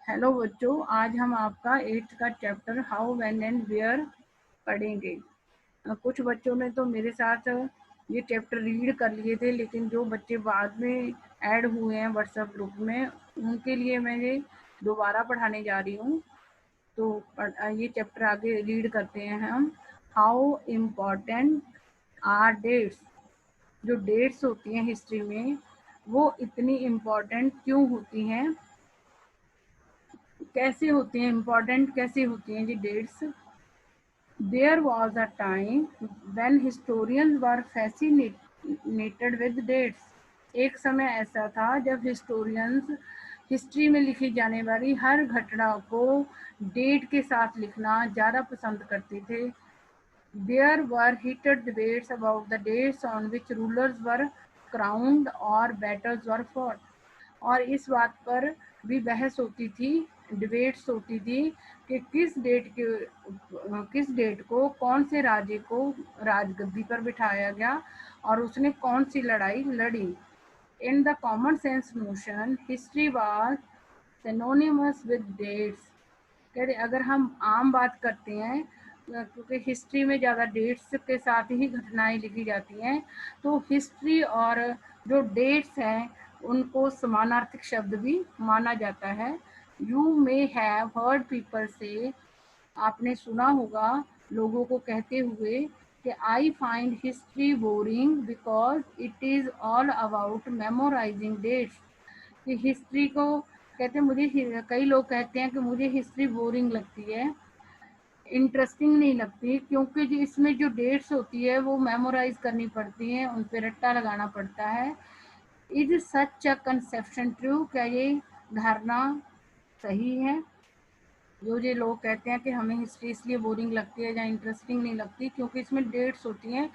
Hello बच्चों, आज हम आपका 8th का chapter how when and where पढ़ेंगे। कुछ बच्चों ने तो मेरे साथ ये चैप्टर रीड कर लिए थे, लेकिन जो बच्चे बाद में ऐड हुए हैं व्हाट्सएप ग्रुप में, उनके लिए मैं ये दोबारा पढ़ाने जा रही हूँ। तो ये चैप्टर आगे रीड करते हैं हम। How important are dates. जो डेट्स होती हैं हिस्ट्री में, वो इतनी इम्पोर्टेंट क्यों होती हैं, कैसे होती हैं, इम्पोर्टेंट कैसे होती हैं ये dates. There was a time when historians were fascinated with dates. एक समय ऐसा था जब हिस्टोरियंस हिस्ट्री में लिखी जाने वाली हर घटना को डेट के साथ लिखना ज़्यादा पसंद करते थे। There were heated debates about the dates on which rulers were crowned or battles were fought. और इस बात पर भी बहस होती थी, डिबेट्स होती थी कि किस डेट को कौन से राजे को राजगद्दी पर बिठाया गया और उसने कौन सी लड़ाई लड़ी। In the common sense notion history was synonymous with dates. कहते अगर हम आम बात करते हैं, क्योंकि हिस्ट्री में ज़्यादा डेट्स के साथ ही घटनाएं लिखी जाती हैं, तो हिस्ट्री और जो डेट्स हैं उनको समानार्थक शब्द भी माना जाता है। You may have heard people से, आपने सुना होगा लोगों को कहते हुए कि I find history boring because it is all about memorizing dates. कि हिस्ट्री को कहते हैं, कई लोग कहते हैं कि मुझे हिस्ट्री बोरिंग लगती है, इंटरेस्टिंग नहीं लगती, क्योंकि जो इसमें जो डेट्स होती है वो मेमोराइज करनी पड़ती हैं, उन पर रट्टा लगाना पड़ता है। Is such a conception true, क्या ये धारणा सही है? जो ये लोग कहते हैं कि हमें हिस्ट्री इसलिए बोरिंग लगती है या इंटरेस्टिंग नहीं लगती क्योंकि इसमें डेट्स होती हैं।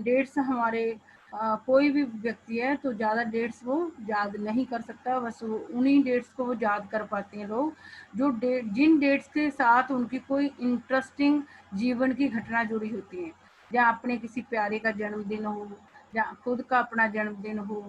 डेट्स हमारे कोई भी व्यक्ति है तो ज़्यादा डेट्स वो याद नहीं कर सकता, बस उन्हीं डेट्स को वो याद कर पाते हैं लोग जो जिन डेट्स के साथ उनकी कोई इंटरेस्टिंग जीवन की घटना जुड़ी होती है, या अपने किसी प्यारे का जन्मदिन हो या खुद का अपना जन्मदिन हो।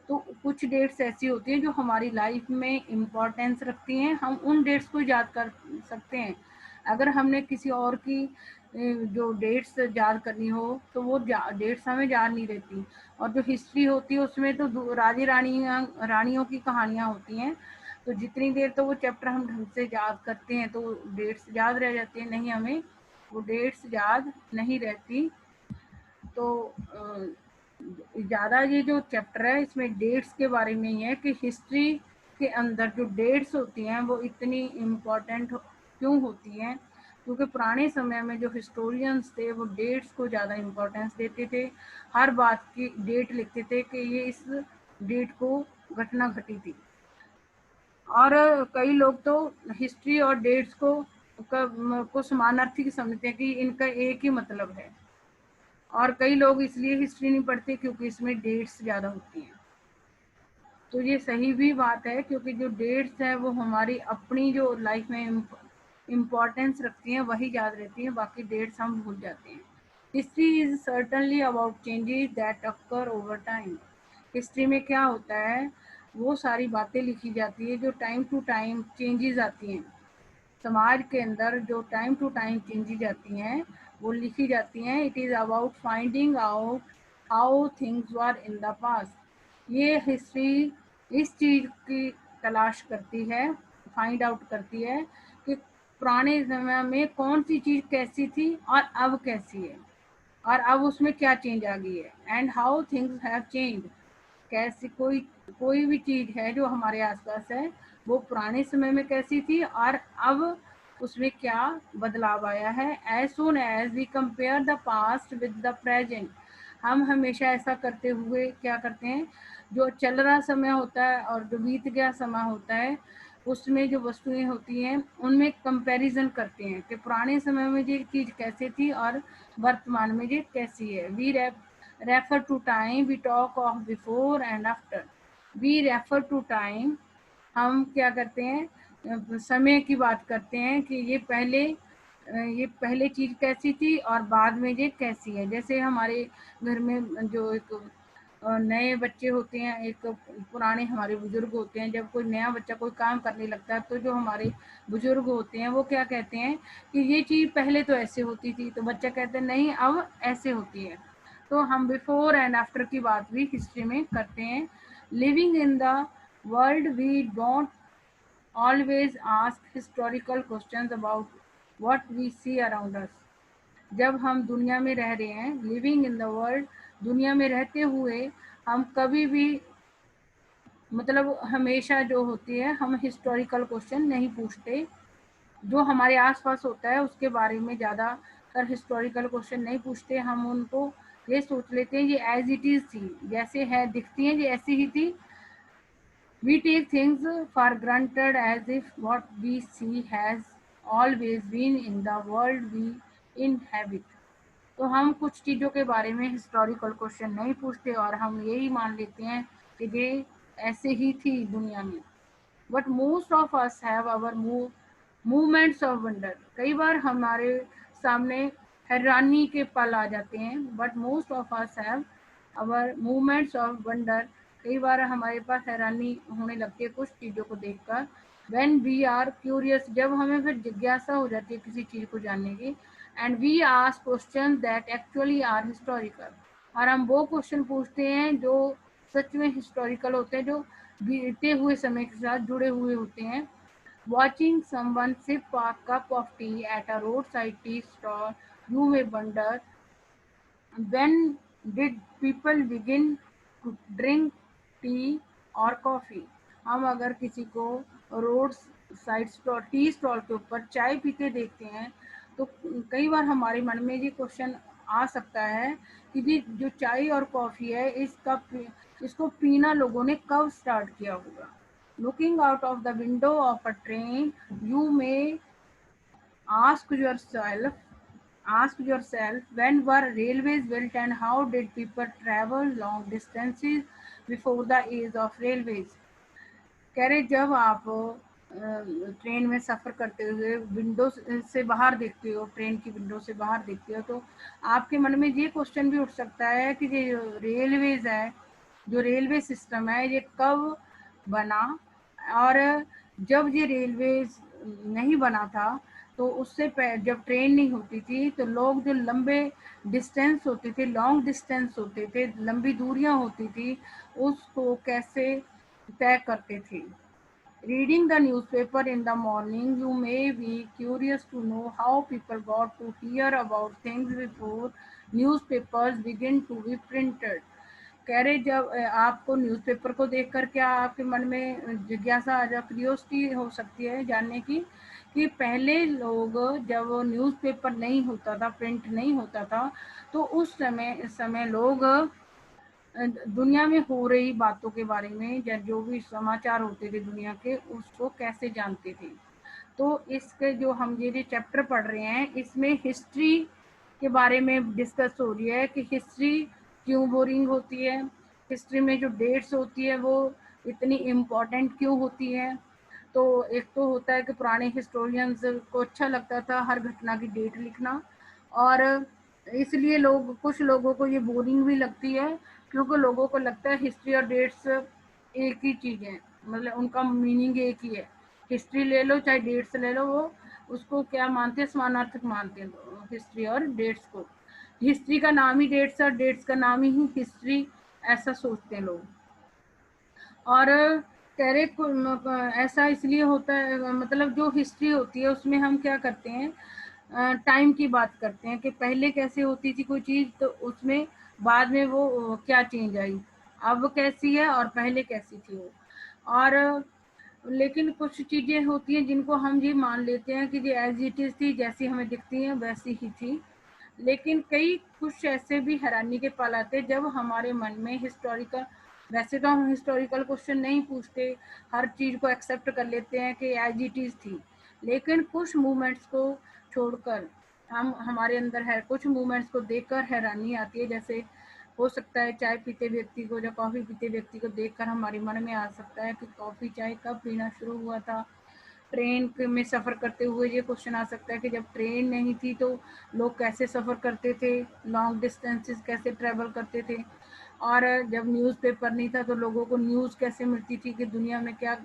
तो कुछ डेट्स ऐसी होती हैं जो हमारी लाइफ में इम्पोर्टेंस रखती हैं, हम उन डेट्स को याद कर सकते हैं। अगर हमने किसी और की जो डेट्स याद करनी हो तो वो डेट्स हमें याद नहीं रहती। और जो हिस्ट्री होती है उसमें तो राजे रानियों की कहानियाँ होती हैं, तो जितनी देर तो वो चैप्टर हम ढंग से याद करते हैं तो डेट्स याद रह जाती हैं, नहीं हमें वो डेट्स याद नहीं रहती। तो ज़्यादा ये जो चैप्टर है इसमें डेट्स के बारे में ही है कि हिस्ट्री के अंदर जो डेट्स होती हैं वो इतनी इम्पोर्टेंट क्यों होती हैं। क्योंकि पुराने समय में जो हिस्टोरियंस थे वो डेट्स को ज़्यादा इम्पोर्टेंस देते थे, हर बात की डेट लिखते थे कि ये इस डेट को घटना घटी थी। और कई लोग तो हिस्ट्री और डेट्स को समानार्थी समझते हैं कि इनका एक ही मतलब है, और कई लोग इसलिए हिस्ट्री नहीं पढ़ते क्योंकि इसमें डेट्स ज़्यादा होती हैं। तो ये सही भी बात है क्योंकि जो डेट्स है वो हमारी अपनी जो लाइफ में इम्पोर्टेंस रखती हैं वही याद रहती हैं, बाकी डेट्स हम भूल जाते हैं। History is certainly about changes that occur over time. History में क्या होता है, वो सारी बातें लिखी जाती है जो टाइम टू टाइम चेंजेस आती हैं। समाज के अंदर जो टाइम टू टाइम चेंजेस आती हैं वो लिखी जाती हैं। It is about finding out how things were in the past. ये हिस्ट्री इस चीज़ की तलाश करती है, फाइंड आउट करती है कि पुराने समय में कौन सी चीज़ कैसी थी और अब कैसी है, और अब उसमें क्या चेंज आ गई है। And how things have change, कैसी कोई भी चीज़ है जो हमारे आसपास है वो पुराने समय में कैसी थी और अब उसमें क्या बदलाव आया है। As soon as we compare the past with the present, हम हमेशा ऐसा करते हुए क्या करते हैं, जो चल रहा समय होता है और जो बीत गया समय होता है उसमें जो वस्तुएं होती हैं उनमें कंपैरिजन करते हैं कि पुराने समय में ये चीज़ कैसी थी और वर्तमान में ये कैसी है। We refer to time, we talk of before and after. We refer to time, हम क्या करते हैं, समय की बात करते हैं कि ये पहले चीज़ कैसी थी और बाद में ये कैसी है। जैसे हमारे घर में जो एक नए बच्चे होते हैं, एक पुराने हमारे बुजुर्ग होते हैं। जब कोई नया बच्चा कोई काम करने लगता है तो जो हमारे बुजुर्ग होते हैं वो क्या कहते हैं कि ये चीज़ पहले तो ऐसे होती थी, तो बच्चा कहते हैं नहीं अब ऐसे होती है। तो हम बिफोर एंड आफ्टर की बात भी हिस्ट्री में करते हैं। Living in the world we don't always ask historical questions about what we see around us. जब हम दुनिया में रह रहे हैं, लिविंग इन द वर्ल्ड, दुनिया में रहते हुए हम कभी भी मतलब हमेशा जो होती है हम हिस्टोरिकल क्वेश्चन नहीं पूछते। जो हमारे आसपास होता है उसके बारे में ज़्यादातर हिस्टोरिकल क्वेश्चन नहीं पूछते। हम उनको ये सोच लेते हैं ये एज इट इज़ थी, जैसे है दिखती हैं ये ऐसी ही थी। We take things for granted as if what we see has always been in the world we inhabit. तो हम कुछ चीज़ों के बारे में हिस्टोरिकल क्वेश्चन नहीं पूछते और हम यही मान लेते हैं कि ये ऐसे ही थी दुनिया में। But most of us have our movements of wonder. कई बार हमारे सामने हैरानी के पल आ जाते हैं, but most of us have our movements of wonder. कई बार हमारे पास हैरानी होने लगती है कुछ चीज़ों को देखकर। व्हेन वी आर क्यूरियस, जब हमें फिर जिज्ञासा हो जाती है किसी चीज़ को जानने की। And we ask question that actually are historical, और हम वो क्वेश्चन पूछते हैं जो सच में हिस्टोरिकल होते हैं, जो बीते हुए समय के साथ जुड़े हुए होते हैं। Watching someone sip a cup of tea at a roadside tea stall, you may wonder when did people begin to drink tea or coffee? हम अगर किसी को road side stall tea stall के ऊपर चाय पीते देखते हैं तो कई बार हमारे मन में ये क्वेश्चन आ सकता है कि जी जो चाय और कॉफ़ी है इसको पीना लोगों ने कब स्टार्ट किया होगा। Looking out of the window of a train, you may ask yourself ask yourself when were railways built and how did people travel long distances before the age of railways। कह रहे जब आप train में सफ़र करते हुए window से बाहर देखते हो, ट्रेन की विंडो से बाहर देखते हो, तो आपके मन में ये क्वेश्चन भी उठ सकता है कि ये रेलवेज है, जो रेलवे सिस्टम है ये कब बना। और जब ये रेलवेज नहीं बना था तो उससे जब ट्रेन नहीं होती थी तो लोग जो लंबे डिस्टेंस होते थे, लॉन्ग डिस्टेंस होते थे, लंबी दूरियां होती थी, उसको कैसे तय करते थे। Reading the newspaper in the morning, you may be curious to know how people got to hear about things before newspapers begin to be printed। कह रहे जब आपको न्यूज़पेपर को देखकर क्या आपके मन में जिज्ञासा आ जा, क्यूरियोसिटी हो सकती है जानने की कि पहले लोग जब न्यूज़पेपर नहीं होता था, प्रिंट नहीं होता था, तो उस समय लोग दुनिया में हो रही बातों के बारे में या जो भी समाचार होते थे दुनिया के उसको कैसे जानते थे। तो इसके जो हम ये चैप्टर पढ़ रहे हैं इसमें हिस्ट्री के बारे में डिस्कस हो रही है कि हिस्ट्री क्यों बोरिंग होती है, हिस्ट्री में जो डेट्स होती है वो इतनी इम्पोर्टेंट क्यों होती है। तो एक तो होता है कि पुराने हिस्टोरियंस को अच्छा लगता था हर घटना की डेट लिखना, और इसलिए कुछ लोगों को ये बोरिंग भी लगती है क्योंकि लोगों को लगता है हिस्ट्री और डेट्स एक ही चीज़ है, मतलब उनका मीनिंग एक ही है। हिस्ट्री ले लो चाहे डेट्स ले लो, वो उसको क्या मानते हैं, समानार्थक मानते हैं हिस्ट्री और डेट्स को। हिस्ट्री का नाम ही डेट्स और डेट्स का नाम ही हिस्ट्री, ऐसा सोचते हैं लोग। और कह रहे ऐसा इसलिए होता है, मतलब जो हिस्ट्री होती है उसमें हम क्या करते हैं, टाइम की बात करते हैं कि पहले कैसे होती थी कोई चीज़, तो उसमें बाद में वो क्या चेंज आई, अब कैसी है और पहले कैसी थी वो। और लेकिन कुछ चीज़ें होती हैं जिनको हम ये मान लेते हैं कि ये एज इट इज़ थी, जैसी हमें दिखती हैं वैसी ही थी। लेकिन कई कुछ ऐसे भी हैरानी के पल आते हैं जब हमारे मन में हिस्टोरिकल, वैसे तो हम हिस्टोरिकल क्वेश्चन नहीं पूछते, हर चीज़ को एक्सेप्ट कर लेते हैं कि एज इट इज़ थी। लेकिन कुछ मूवमेंट्स को छोड़कर हम हमारे अंदर है कुछ मूवमेंट्स को देखकर हैरानी आती है। जैसे हो सकता है चाय पीते व्यक्ति को या कॉफ़ी पीते व्यक्ति को देखकर हमारे मन में आ सकता है कि कॉफ़ी चाय कब पीना शुरू हुआ था। ट्रेन में सफ़र करते हुए ये क्वेश्चन आ सकता है कि जब ट्रेन नहीं थी तो लोग कैसे सफ़र करते थे, लॉन्ग डिस्टेंसेस कैसे ट्रैवल करते थे। और जब न्यूज़पेपर नहीं था तो लोगों को न्यूज़ कैसे मिलती थी कि दुनिया में क्या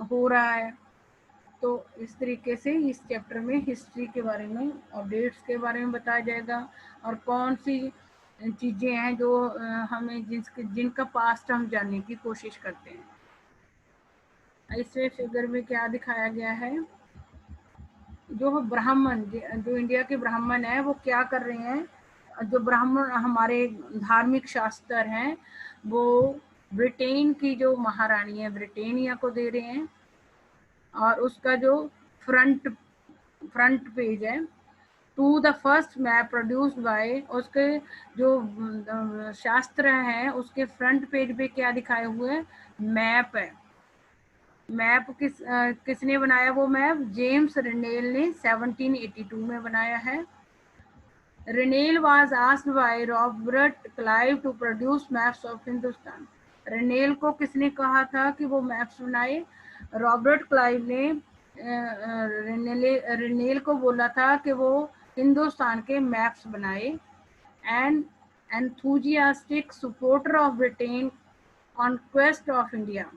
हो रहा है। तो इस तरीके से इस चैप्टर में हिस्ट्री के बारे में और डेट्स के बारे में बताया जाएगा, और कौन सी चीज़ें हैं जो हमें जिनका पास्ट हम जानने की कोशिश करते हैं। इसमें फिगर में क्या दिखाया गया है, जो ब्राह्मण, जो इंडिया के ब्राह्मण है वो क्या कर रहे हैं। जो ब्राह्मण हमारे धार्मिक शास्त्र हैं वो ब्रिटेन की जो महारानी है ब्रिटेनिया को दे रहे हैं, और उसका जो फ्रंट फ्रंट पेज है, to the first map produced by, उसके जो शास्त्र हैं उसके फ्रंट पेज पे क्या दिखाए हुए हैं, मैप है। मैप किसने बनाया वो मैप, जेम्स रेनेल ने 1782 में बनाया है। Rennell was asked by Robert Clive to produce maps of Hindustan. Rennell को किसने कहा था कि वो मैप्स बनाए, रॉबर्ट क्लाइव ने रेनेल को बोला था कि वो हिंदुस्तान के मैप्स बनाए। And enthusiastic supporter of Britain conquest of India,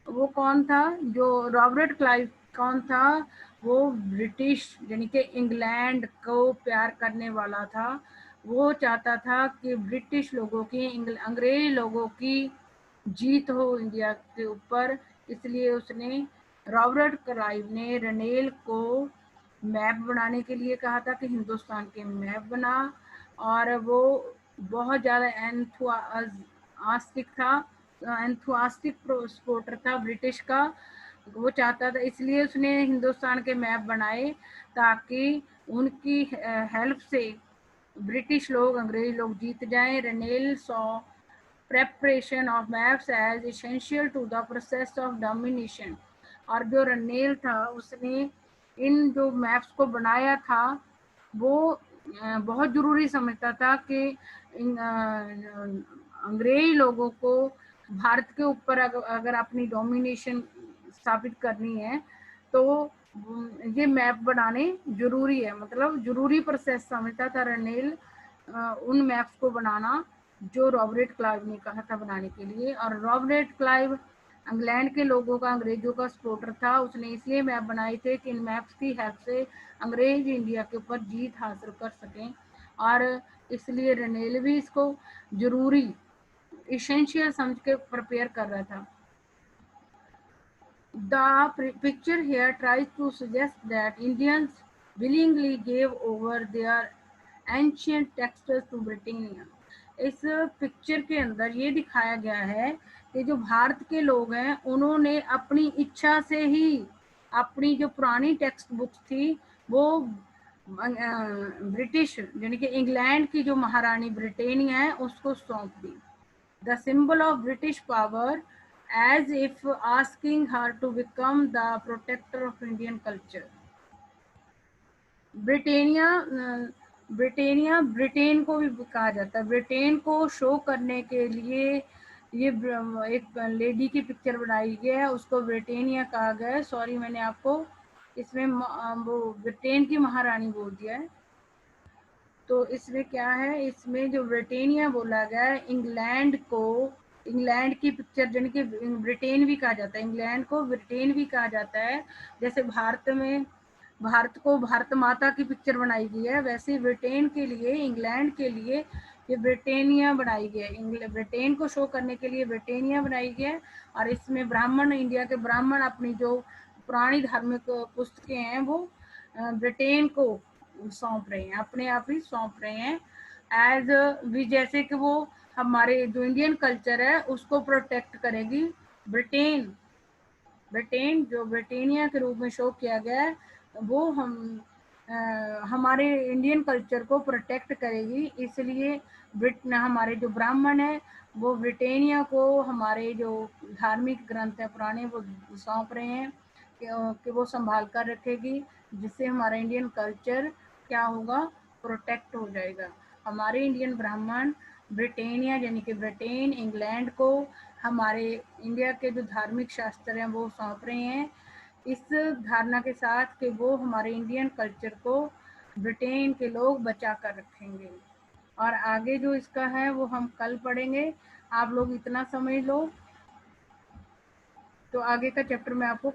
वो कौन था, जो रॉबर्ट क्लाइव कौन था, वो ब्रिटिश यानी कि इंग्लैंड को प्यार करने वाला था। वो चाहता था कि ब्रिटिश लोगों की, अंग्रेज लोगों की जीत हो इंडिया के ऊपर, इसलिए उसने, रॉबर्ट क्लाइव ने रनेल को मैप बनाने के लिए कहा था कि हिंदुस्तान के मैप बना, और वो बहुत ज़्यादा एंथुआस्टिक था, एंथुआस्टिक सपोर्टर था ब्रिटिश का। वो चाहता था, इसलिए उसने हिंदुस्तान के मैप बनाए ताकि उनकी हेल्प से ब्रिटिश लोग, अंग्रेज लोग जीत जाएं। रेनेल saw preparation of maps as essential to the process of domination, और जो रनेल था उसने इन जो मैप्स को बनाया था वो बहुत जरूरी समझता था कि अंग्रेज लोगों को भारत के ऊपर अगर अपनी डोमिनेशन स्थापित करनी है तो ये मैप बनाने जरूरी है, मतलब जरूरी प्रोसेस समझता था रनेल उन मैप्स को बनाना जो रॉबर्ट क्लाइव ने कहा था बनाने के लिए। और रॉबर्ट क्लाइव इंग्लैंड के लोगों का, अंग्रेजों का सपोर्टर था, उसने इसलिए मैप बनाए थे कि इन मैप्स की हेल्प से अंग्रेज इंडिया के ऊपर जीत हासिल कर सकें, और इसलिए रनेल भी इसको जरूरी, इसेंशियल समझ के प्रिपेयर कर रहा था। The picture here tries to suggest that Indians willingly gave over their ancient texts to Britannia. इस पिक्चर के अंदर ये दिखाया गया है कि जो भारत के लोग हैं उन्होंने अपनी इच्छा से ही अपनी जो पुरानी टेक्स्ट बुक्स थी वो ब्रिटिश यानी कि इंग्लैंड की जो महारानी ब्रिटेनिया है उसको सौंप दी। The symbol of British power, as if asking her to become the protector of Indian culture. Britannia, Britannia Britain को भी कहा जाता है। ब्रिटेन को शो करने के लिए ये एक लेडी की पिक्चर बनाई गई है, उसको ब्रिटेनिया कहा गया है। सॉरी, मैंने आपको इसमें वो ब्रिटेन की महारानी बोल दिया है। तो इसमें क्या है, इसमें जो ब्रिटेनिया बोला गया है, इंग्लैंड को, इंग्लैंड की पिक्चर यानी कि ब्रिटेन भी कहा जाता है, इंग्लैंड को ब्रिटेन भी कहा जाता है। जैसे भारत में भारत को भारत माता की पिक्चर बनाई गई है, वैसे ब्रिटेन के लिए, इंग्लैंड के लिए ये ब्रिटेनिया बनाई गई है। ब्रिटेन को शो करने के लिए ब्रिटेनिया बनाई गई है। और इसमें ब्राह्मण, इंडिया के ब्राह्मण अपनी जो पुरानी धार्मिक पुस्तकें हैं वो ब्रिटेन को सौंप रहे हैं, अपने आप ही सौंप रहे हैं। एज भी, जैसे कि वो हमारे जो इंडियन कल्चर है उसको प्रोटेक्ट करेगी ब्रिटेन। ब्रिटेन जो ब्रिटेनिया के रूप में शो किया गया है वो हमारे इंडियन कल्चर को प्रोटेक्ट करेगी। इसलिए हमारे जो ब्राह्मण है वो ब्रिटेनिया को हमारे जो धार्मिक ग्रंथ है पुराने वो सौंप रहे हैं कि वो संभाल कर रखेगी, जिससे हमारा इंडियन कल्चर क्या होगा, प्रोटेक्ट हो जाएगा। हमारे इंडियन ब्राह्मण ब्रिटेनिया यानी कि ब्रिटेन, इंग्लैंड को हमारे इंडिया के जो धार्मिक शास्त्र हैं वो सौंप रहे हैं, इस धारणा के साथ कि वो हमारे इंडियन कल्चर को ब्रिटेन के लोग बचा कर रखेंगे। और आगे जो इसका है वो हम कल पढ़ेंगे। आप लोग इतना समझ लो, तो आगे का चैप्टर मैं आपको